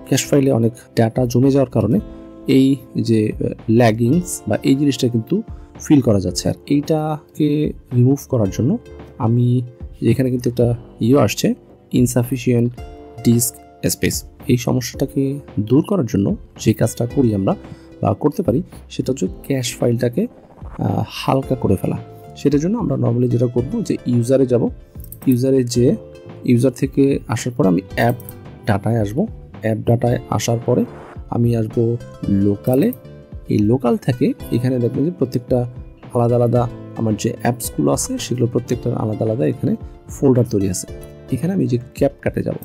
Cash ফাইলে অনেক data জমে যাওয়ার কারণে এই যে ল্যাগিংস বা এই জিনিসটা কিন্তু ফিল করা যাচ্ছে। আর এইটাকে রিমুভ করার জন্য আমি এখানে কিন্তু একটা আসছে ইনসাফিসিয়েন্ট ডিস্ক স্পেস। এই সমস্যাটাকে দূর করার জন্য যে কাজটা করি আমরা বা করতে পারি সেটা হচ্ছে ক্যাশ ফাইলটাকে হালকা করে ফেলা। সেটার জন্য আমরা নর্মালি যেটা করব যে ইউজারে যাব, ইউজারে যে ইউজার থেকে আসার পর আমি অ্যাপ ডাটায় আসব, অ্যাপ ডাটায় আসার পরে আমি আসব লোকালে। এই লোকাল থেকে এখানে দেখবেন যে প্রত্যেকটা আলাদা আলাদা আমার যে অ্যাপসগুলো আছে সেগুলো প্রত্যেকটার আলাদা আলাদা এখানে ফোল্ডার তৈরি আছে। এখানে আমি যে ক্যাপকাটে যাব,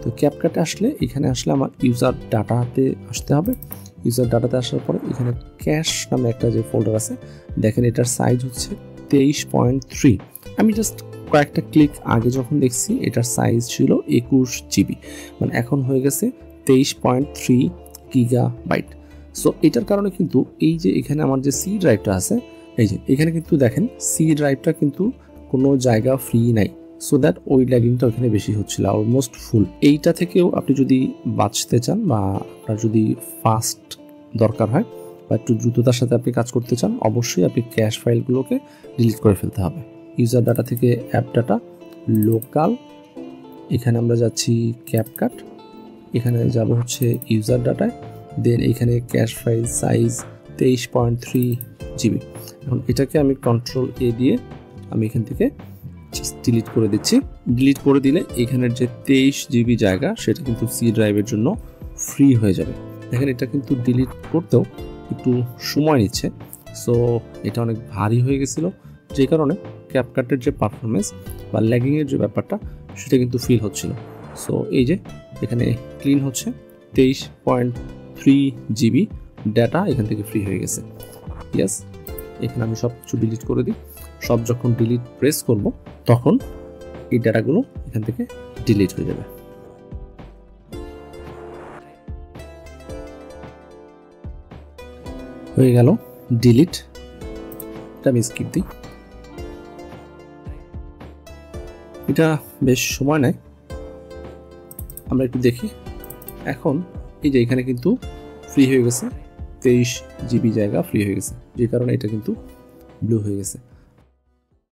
তো ক্যাপকাটে আসলে এখানে আসলে আমার ইউজার ডাটাতে আসতে হবে। ইউজার ডাটাতে আসার পরে এখানে ক্যাশ নামে একটা যে ফোল্ডার আছে, দেখেন এটার সাইজ হচ্ছে 23.3। আমি জাস্ট কয়েকটা ক্লিক আগে যখন দেখছি এটার সাইজ ছিল 21 জিবি, মানে এখন হয়ে গেছে 23.3 গিগাবাইট। সো এটার কারণে কিন্তু এই যে এখানে আমার যে সি ড্রাইভটা আছে, এই যে এখানে কিন্তু দেখেন সি ড্রাইভটা কিন্তু কোনো জায়গা ফ্রি নাই, সো দ্যাট ওই ল্যাগিংটা ওখানে বেশি হচ্ছিল, অলমোস্ট ফুল। এইটা থেকেও আপনি যদি বাঁচতে চান বা আপনার যদি ফাস্ট দরকার হয় বা একটু দ্রুততার সাথে আপনি কাজ করতে চান, অবশ্যই আপনি ক্যাশ ফাইলগুলোকে ডিলিট করে ফেলতে হবে। ইউজার ডাটা থেকে অ্যাপ ডাটা, লোকাল, এখানে আমরা যাচ্ছি ক্যাপকাট, এখানে যাব হচ্ছে ইউজার ডাটায়, দেন এখানে ক্যাশ ফাইল সাইজ 23.3 জিবি। এখন এটাকে আমি কন্ট্রোল এ দিয়ে আমি এখান থেকে ডিলিট করে দিচ্ছি। ডিলিট করে দিলে এখানের যে 23 জিবি জায়গা সেটা কিন্তু সি ড্রাইভের জন্য ফ্রি হয়ে যাবে। দেখেন এটা কিন্তু ডিলিট করতেও একটু সময় নিচ্ছে, সো এটা অনেক ভারী হয়ে গেছিলো, যে কারণে ক্যাপকাটের যে পারফরমেন্স বা ল্যাগিংয়ের যে ব্যাপারটা সেটা কিন্তু ফিল হচ্ছিল। সো এই যে এখানে ক্লিন হচ্ছে, 23.3 জিবি ডাটা এখান থেকে ফ্রি হয়ে গেছে। ইয়েস, এখানে আমি সব কিছু ডিলিট করে দিই। সব যখন ডিলিট প্রেস করব তখন এই ডাটাগুলো এখান থেকে ডিলিট হয়ে যাবে। হয়ে গেল ডিলিট। এটা আমি স্কিপ দিই, এটা বেশ সময় নেয়, আমরা একটু দেখি। এখন এই যে এখানে কিন্তু ফ্রি হয়ে গেছে, 23 জিবি জায়গা ফ্রি হয়ে গেছে, যে কারণে এটা কিন্তু ব্লু হয়ে গেছে।